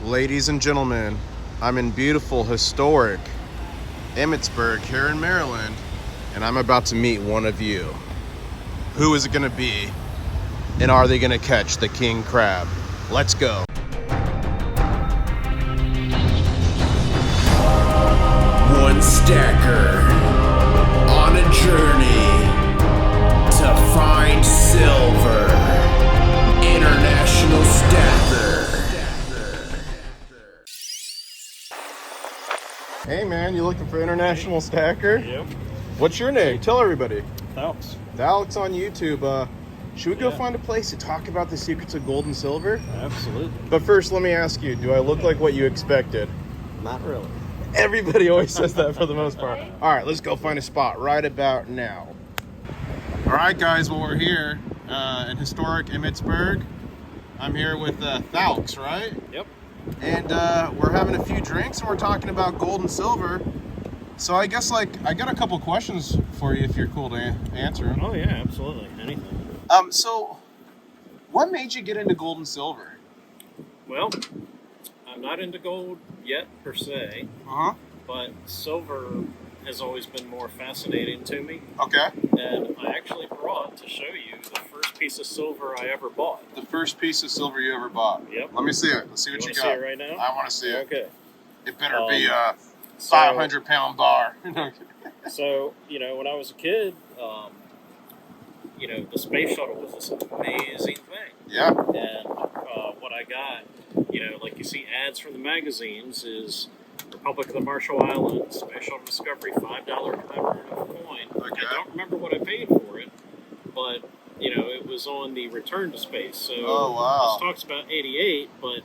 Ladies and gentlemen, I'm in beautiful, historic Emmitsburg here in Maryland, and I'm about to meet one of you. Who is it going to be, and are they going to catch the king crab? Let's go. One stacker on a journey to find silver. International Stacker. Hey man, you looking for International Stacker? Yep. What's your name? Tell everybody. Thawkes. Thawkes on YouTube. Should we go find a place to talk about the secrets of gold and silver? Absolutely. But first, let me ask you, do I look like what you expected? Not really. Everybody always says that for the most part. All right, let's go find a spot right about now. All right, guys, well, we're here in historic Emmitsburg. I'm here with Thawkes, right? Yep. And we're having a few drinks and we're talking about gold and silver. So I guess, I got a couple questions for you if you're cool to answer them. Oh, yeah, absolutely. Anything. So what made you get into gold and silver? Well, I'm not into gold yet, per se, but silver has always been more fascinating to me. Okay. And I actually brought to show you the first piece of silver I ever bought. The first piece of silver you ever bought? Yep. Let me see it. Let's see what you got. See it right now? I want to see it. Okay. It better be a 500-pound bar. So, when I was a kid, the space shuttle was this amazing thing. Yeah. And what I got, like you see ads from the magazines, is Republic of the Marshall Islands, Space Shuttle Discovery, $5 commemorative coin. Okay. I don't remember what I paid for it, but, it was on the return to space. So Oh, wow. this talks about 88, but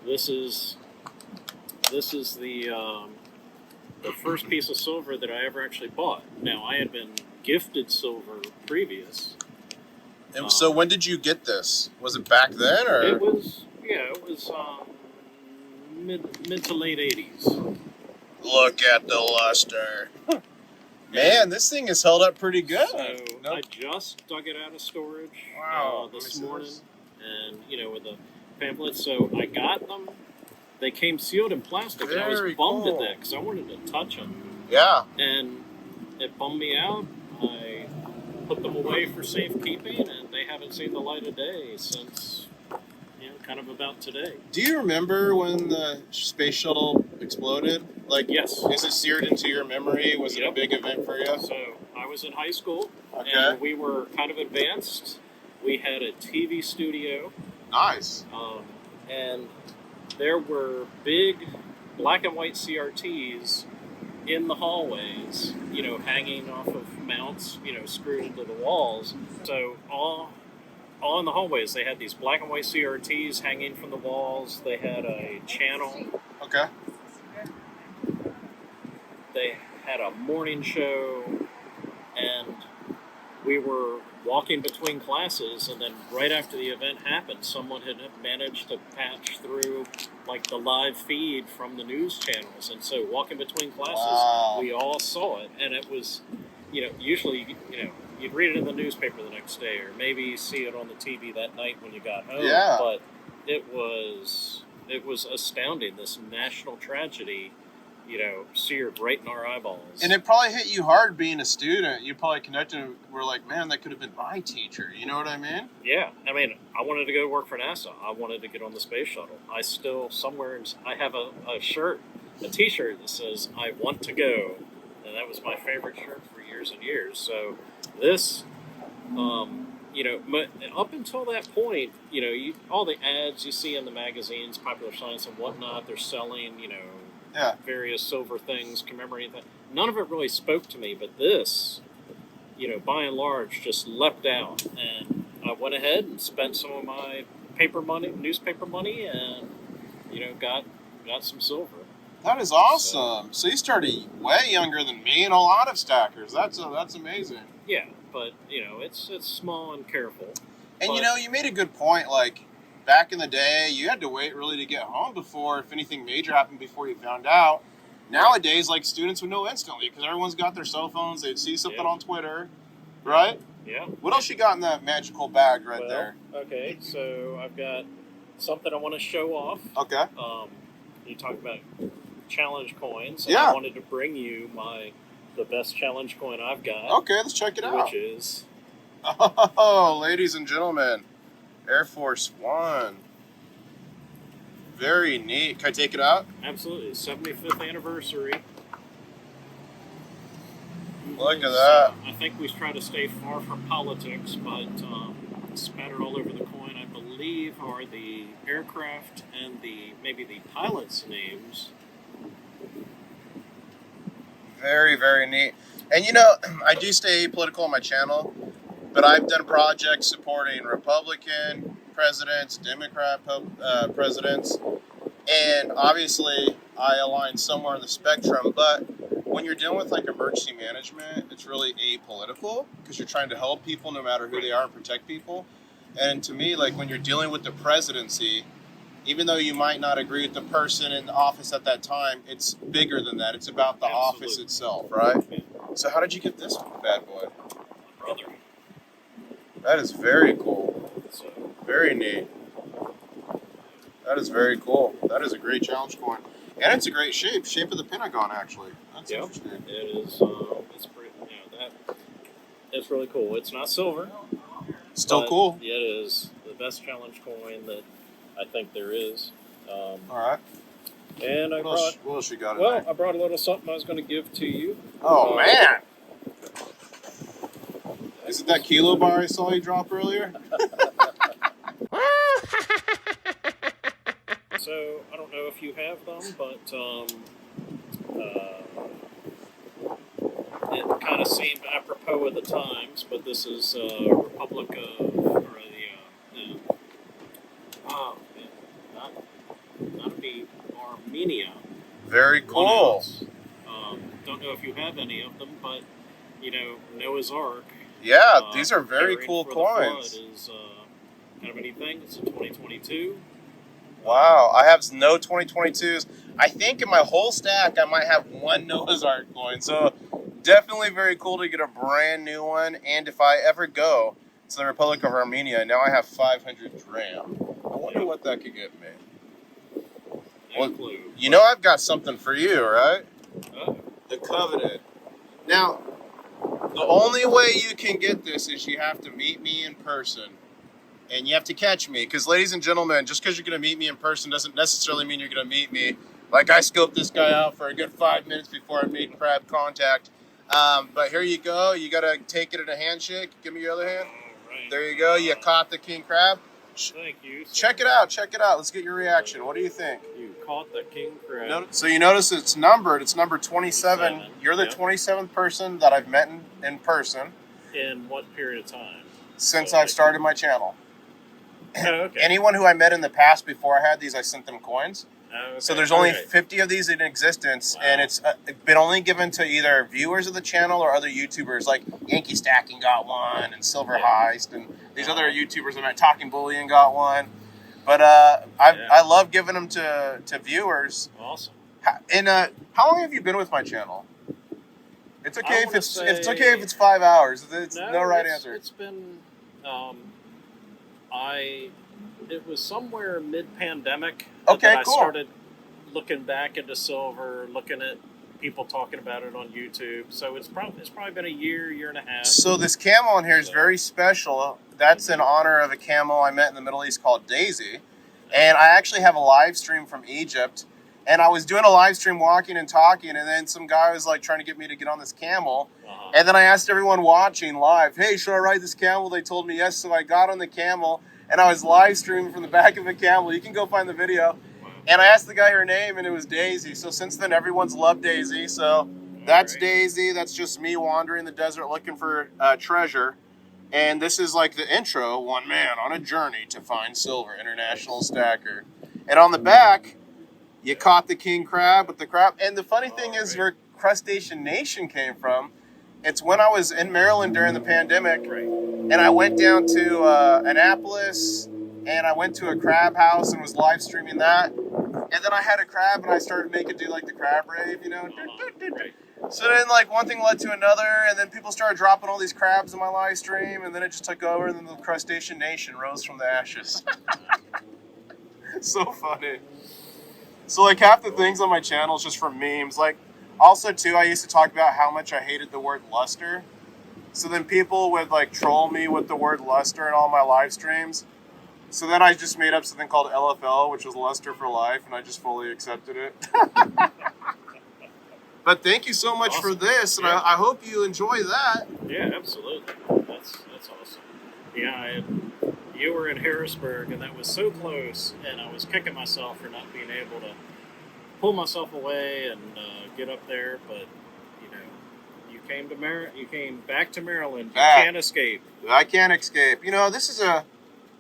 this is the first piece of silver that I ever actually bought. Now, I had been gifted silver previous. And so when did you get this? Was it back then, or? It was mid to late 80s. Look at the luster. Man, this thing is held up pretty good. So I just dug it out of storage this morning, and with the pamphlets. So I got them. They came sealed in plastic, and I was bummed at that because I wanted to touch them. Yeah. And it bummed me out. I put them away for safekeeping, and they haven't seen the light of day since, kind of about today. Do you remember when the space shuttle exploded? Yes. Is it seared into your memory? Was it a big event for you? So I was in high school, Okay. and we were kind of advanced. We had a TV studio. Nice. And there were big black and white CRTs in the hallways, hanging off of mounts, screwed into the walls. So all in the hallways, they had these black and white CRTs hanging from the walls. They had a channel. Okay. They had a morning show, and we were walking between classes, and then right after the event happened, someone had managed to patch through the live feed from the news channels, and so walking between classes, we all saw it, and it was, usually, you'd read it in the newspaper the next day, or maybe see it on the TV that night when you got home. Yeah. But it was astounding, this national tragedy, seared right in our eyeballs. And it probably hit you hard being a student. You probably connected and were like, man, that could have been my teacher. You know what I mean? Yeah. I mean, I wanted to go work for NASA. I wanted to get on the space shuttle. I still, I have a t-shirt that says, I want to go. And that was my favorite shirt for years and years. So this, up until that point, all the ads you see in the magazines, Popular Science and whatnot, they're selling, various silver things commemorating that. None of it really spoke to me, but this, by and large, just leapt out. And I went ahead and spent some of my newspaper money, and, got some silver. That is awesome. So you started way younger than me and a lot of stackers. That's amazing. Yeah, but, it's small and careful. And, you made a good point, back in the day, you had to wait really to get home before, if anything major happened, before you found out. Nowadays, students would know instantly because everyone's got their cell phones. They'd see something on Twitter, right? Yeah. What else you got in that magical bag there? Okay, so I've got something I want to show off. Okay. you talk about challenge coins. Yeah. I wanted to bring you the best challenge coin I've got. Okay, let's check it out. Which is... Oh, ladies and gentlemen, Air Force One. Very neat. Can I take it out? Absolutely. 75th anniversary. Look at that. I think we try to stay far from politics, but spattered all over the coin, I believe, are the aircraft and maybe the pilots' names. Very, very neat. And you know, I do stay apolitical on my channel, but I've done projects supporting Republican presidents, Democrat presidents, and obviously I align somewhere in the spectrum. But when you're dealing with like emergency management, it's really apolitical because you're trying to help people no matter who they are and protect people. And to me, like when you're dealing with the presidency, even though you might not agree with the person in the office at that time, it's bigger than that. It's about the office itself, right? Yeah. So how did you get this bad boy? Brother. That is very cool. So, Very neat. That is very cool. That is a great challenge coin. And it's a great shape. Shape of the Pentagon, actually. That's yep, interesting. it is. It's pretty. It's really cool. It's not silver. Still but cool. It is the best challenge coin that I think there is. All right. And What else you got in well, there? I brought a little something I was going to give to you. Oh, man. Is it that kilo bar I saw you drop earlier? So I don't know if you have them, but it kind of seemed apropos of the times. But this is Republic of, or not be Armenia. Very cool. Don't know if you have any of them, but you know Noah's Ark. Yeah, these are very Caring cool for the coins. Flood is kind of a neat thing. It's a 2022. Wow, I have no 2022s. I think in my whole stack, I might have one Noah's Ark coin. So definitely very cool to get a brand new one. And if I ever go to the Republic of Armenia, now I have 500 dram. I wonder what that could get me. No clue. You know I've got something for you, right? Oh. The Covenant. Now, the only way you can get this is you have to meet me in person. And you have to catch me. Because, ladies and gentlemen, just because you're going to meet me in person doesn't necessarily mean you're going to meet me. Like, I scoped this guy out for a good 5 minutes before I made crab contact. But here you go. You got to take it in a handshake. Give me your other hand. Right. There you go. You caught the king crab. Thank you. Sir. Check it out. Check it out. Let's get your reaction. What do you think? You caught the king crab. So you notice it's numbered. It's number 27. You're the 27th person that I've met in person. In what period of time? Since I've started my channel. Oh, okay. Anyone who I met in the past before I had these, I sent them coins. Oh, okay. So there's only Okay. 50 of these in existence, Wow. and it's been only given to either viewers of the channel or other YouTubers, like Yankee Stacking got one, and Silver Heist, and these other YouTubers I met, Talking Bullion got one. But I love giving them to viewers. Awesome. And how long have you been with my channel? It's okay if it's okay if it's 5 hours. It's no right answer. It's been it was somewhere mid-pandemic Okay, that I cool. started looking back into silver, looking at people talking about it on YouTube. So it's probably been a year and a half. So this camel in here is very special. That's in honor of a camel I met in the Middle East called Daisy. And I actually have a live stream from Egypt. And I was doing a live stream walking and talking, and then some guy was like trying to get me to get on this camel. Uh-huh. And then I asked everyone watching live, hey, should I ride this camel? They told me yes, so I got on the camel, and I was live streaming from the back of the camel. You can go find the video. And I asked the guy her name, and it was Daisy. So since then, everyone's loved Daisy. So that's Daisy. That's just me wandering the desert looking for treasure. And this is like the intro, one man on a journey to find silver, International Stacker. And on the back, you caught the king crab with the crab. And the funny thing is where Crustacean Nation came from. It's when I was in Maryland during the pandemic, and I went down to Annapolis, and I went to a crab house and was live streaming that. And then I had a crab, and I started making do like the crab rave, you know. So then, like, one thing led to another, and then people started dropping all these crabs in my live stream, and then it just took over, and then the Crustacean Nation rose from the ashes. So funny. So like half the things on my channel is just from memes. Like also too, I used to talk about how much I hated the word luster. So then people would like troll me with the word luster in all my live streams. So then I just made up something called LFL, which was luster for life, and I just fully accepted it. But thank you so much for this, and I hope you enjoy that. Yeah, absolutely. That's awesome. Yeah, you were in Harrisburg, and that was so close, and I was kicking myself for not being able to pull myself away and get up there. But you know, you came back to Maryland. You can't escape. I can't escape. You know, this is a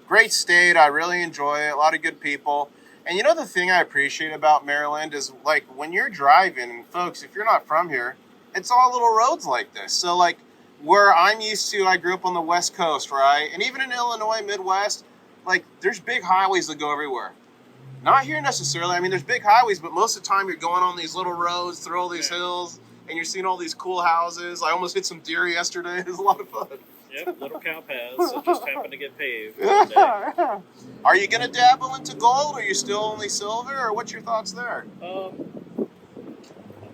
great state. I really enjoy it. A lot of good people. And you know the thing I appreciate about Maryland is like when you're driving, folks, if you're not from here, it's all little roads like this. So like where I'm used to, I grew up on the West Coast, right? And even in Illinois, Midwest, like there's big highways that go everywhere. Not here necessarily. I mean, there's big highways, but most of the time you're going on these little roads through all these hills and you're seeing all these cool houses. I almost hit some deer yesterday. It was a lot of fun. Yep, little cow paths that just happen to get paved. Are you going to dabble into gold, or are you still only silver, or what's your thoughts there?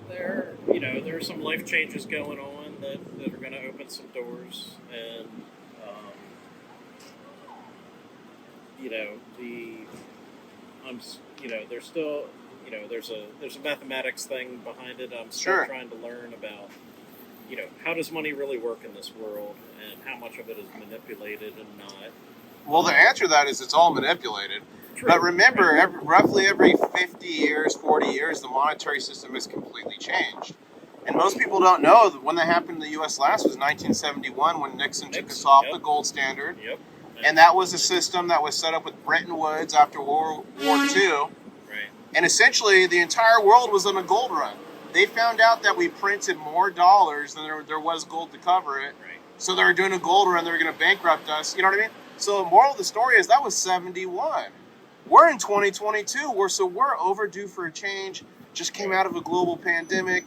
There are some life changes going on that are going to open some doors, and there's still, there's a mathematics thing behind it. I'm still trying to learn about, how does money really work in this world, and how much of it is manipulated and not. Well, the answer to that is it's all manipulated. True. But remember, roughly every 50 years, 40 years, the monetary system has completely changed. And most people don't know that when that happened in the U.S. last was 1971 when Nixon took us off the gold standard. Yep. And that was a system that was set up with Bretton Woods after World War II. Right. And essentially, the entire world was on a gold run. They found out that we printed more dollars than there was gold to cover it. Right. So they were doing a gold run. They were going to bankrupt us. You know what I mean? So the moral of the story is that was 71. We're in 2022. We're overdue for a change. Just came out of a global pandemic.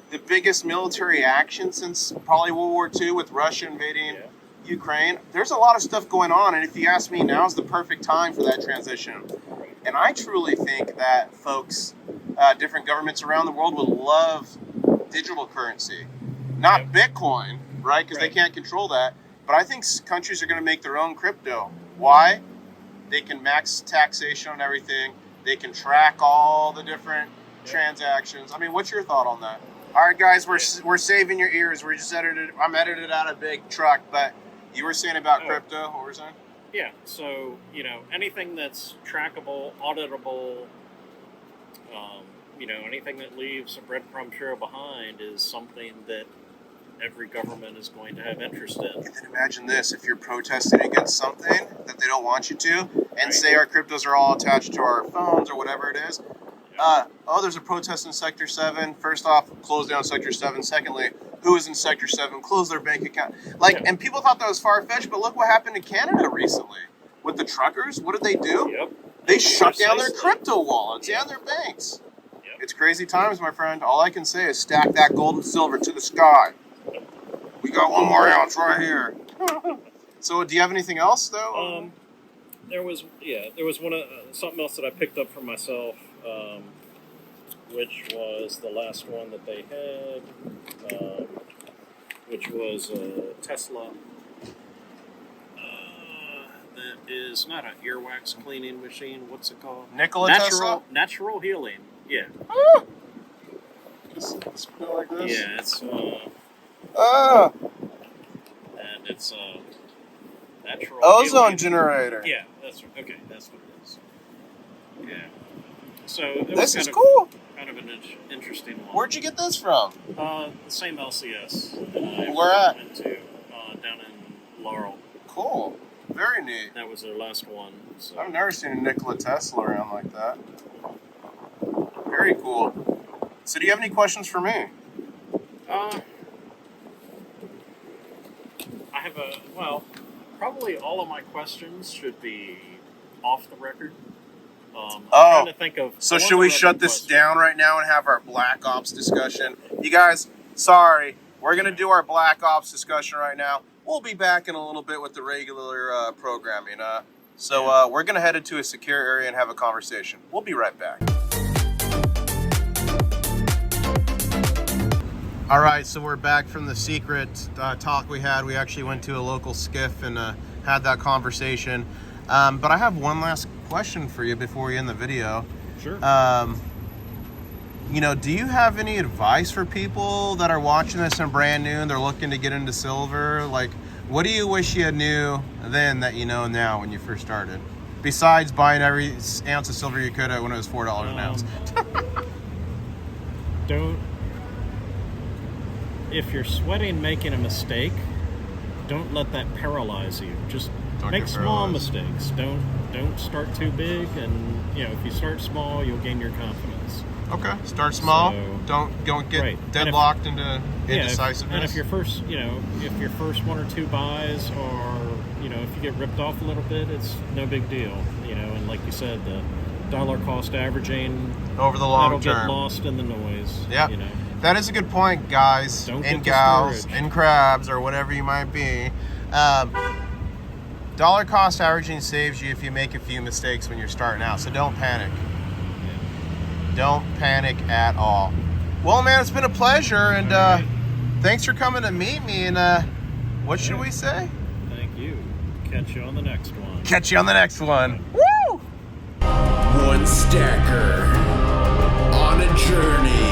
The biggest military action since probably World War II with Russia invading Ukraine. There's a lot of stuff going on. And if you ask me, now's the perfect time for that transition. And I truly think that folks, different governments around the world would love digital currency. Not Bitcoin, right? Because they can't control that. But I think countries are going to make their own crypto. Why? They can max taxation on everything. They can track all the different transactions. I mean, what's your thought on that? All right, guys, we're saving your ears. We're just I'm edited out a big truck, but you were saying about crypto. What were you saying? Yeah. So anything that's trackable, auditable, anything that leaves a breadcrumb trail behind is something that every government is going to have interest in. And then imagine this, if you're protesting against something that they don't want you to, and say our cryptos are all attached to our phones or whatever it is, there's a protest in Sector 7. First off, close down Sector 7. Secondly, who is in Sector 7? Close their bank account. And people thought that was far-fetched, but look what happened in Canada recently. With the truckers, what did they do? Yep. They shut down their crypto wallets and their banks. Yep. It's crazy times, my friend. All I can say is stack that gold and silver to the sky. We got one more ounce right here. So, do you have anything else, though? There was something else that I picked up for myself, which was the last one that they had, which was a Tesla. That is not an earwax cleaning machine. What's it called? Tesla? Natural healing. Yeah. It's like this. Yeah, it's. And it's natural ozone healing generator. Yeah, that's what it is. Yeah. So this is cool. Kind of an interesting one. Where'd you get this from? The same LCS. Where at? Went to down in Laurel. Cool. Very neat. That was their last one. So. I've never seen a Nikola Tesla around like that. Very cool. So, do you have any questions for me? I have probably all of my questions should be off the record. I'm trying to think of. So should we shut this down right now and have our Black Ops discussion? You guys, sorry, we're gonna do our Black Ops discussion right now. We'll be back in a little bit with the regular programming. So we're gonna head into a secure area and have a conversation. We'll be right back. All right, so we're back from the secret talk we had. We actually went to a local skiff and had that conversation. But I have one last question for you before we end the video. Sure. You know, do you have any advice for people that are watching this and brand new and they're looking to get into silver? Like, what do you wish you knew then that you know now when you first started? Besides buying every ounce of silver you could when it was $4 an ounce. If you're sweating making a mistake, don't let that paralyze you. Just make small mistakes. Don't start too big, and if you start small, you'll gain your confidence. Okay, start small. So, don't get right. deadlocked into indecisiveness. And if your first, if your first one or two buys are, if you get ripped off a little bit, it's no big deal. And like you said, the dollar cost averaging over the long term, that'll get lost in the noise. Yeah. That is a good point, guys and gals and crabs or whatever you might be. Dollar cost averaging saves you if you make a few mistakes when you're starting out, so don't panic. Don't panic at all. Well, man, it's been a pleasure, and right. Thanks for coming to meet me. And what should we say? Thank you. Catch you on the next one. Catch you on the next one. Woo! One stacker on a journey